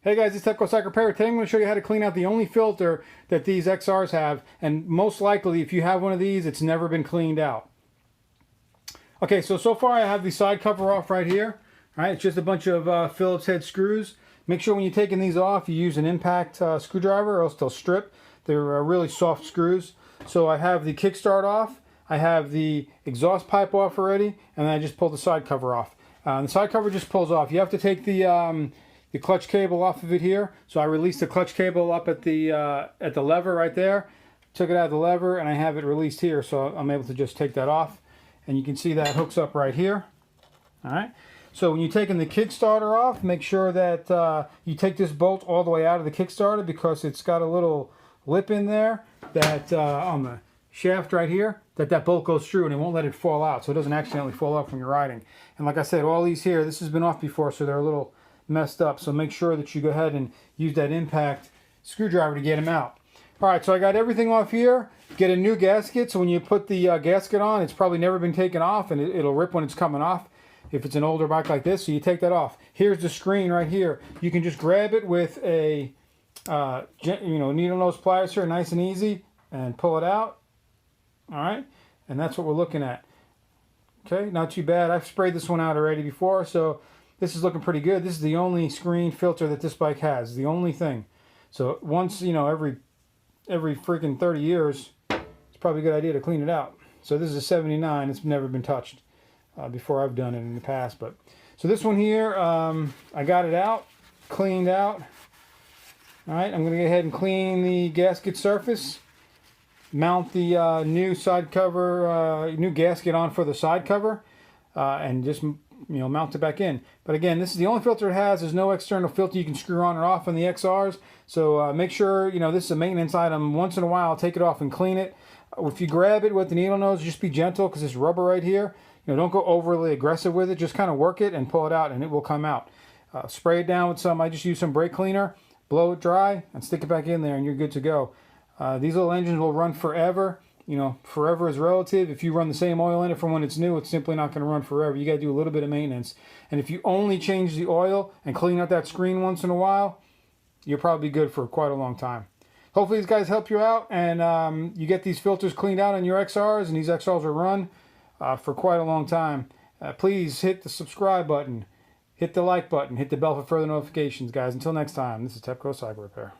Hey guys, it's Tepco Cycle Repair. Today I'm going to show you how to clean out the only filter that these XRs have, and most likely if you have one of these, it's never been cleaned out. Okay, so far I have the side cover off right here. All right, it's just a bunch of Phillips head screws. Make sure when you're taking these off, you use an impact screwdriver or else they'll strip. They're really soft screws. So I have the kickstart off, I have the exhaust pipe off already, and then I just pulled the side cover off. The side cover just pulls off. You have to take the clutch cable off of it here. So I released the clutch cable up at the lever right there. Took it out of the lever and I have it released here, so I'm able to just take that off. And you can see that hooks up right here. All right. So when you're taking the Kickstarter off, make sure that you take this bolt all the way out of the Kickstarter, because it's got a little lip in there that on the shaft right here, that bolt goes through and it won't let it fall out, so it doesn't accidentally fall out when you're riding. And like I said, all these here, this has been off before, so they're a little messed up, so make sure that you go ahead and use that impact screwdriver to get them out. All right, so I got everything off here. Get a new gasket, so when you put the gasket on, it's probably never been taken off, and it'll rip when it's coming off if it's an older bike like this, so you take that off. Here's the screen right here. You can just grab it with a needle nose pliers here, nice and easy, and pull it out. All right, and that's what we're looking at. Okay, not too bad. I've sprayed this one out already before, so this is looking pretty good. This is the only screen filter that this bike has, the only thing. So once, every freaking 30 years, it's probably a good idea to clean it out. So this is a 79. It's never been touched before. I've done it in the past. But so this one here, I got it out, cleaned out. All right, I'm going to go ahead and clean the gasket surface, mount the new side cover, new gasket on for the side cover, and just mount it back in. But again, this is the only filter it has. There's no external filter you can screw on or off on the XRs. So make sure, this is a maintenance item. Once in a while, take it off and clean it. If you grab it with the needle nose, just be gentle, because it's rubber right here. Don't go overly aggressive with it. Just kind of work it and pull it out, and it will come out. Spray it down with some, I just use some brake cleaner, blow it dry, and stick it back in there, and you're good to go. These little engines will run forever. Forever is relative. If you run the same oil in it from when it's new, it's simply not going to run forever. You got to do a little bit of maintenance. And if you only change the oil and clean out that screen once in a while, you're probably good for quite a long time. Hopefully these guys help you out, and you get these filters cleaned out on your XRs, and these XRs will run for quite a long time. Please hit the subscribe button, hit the like button, hit the bell for further notifications, guys. Until next time, this is Tepco Cycle Repair.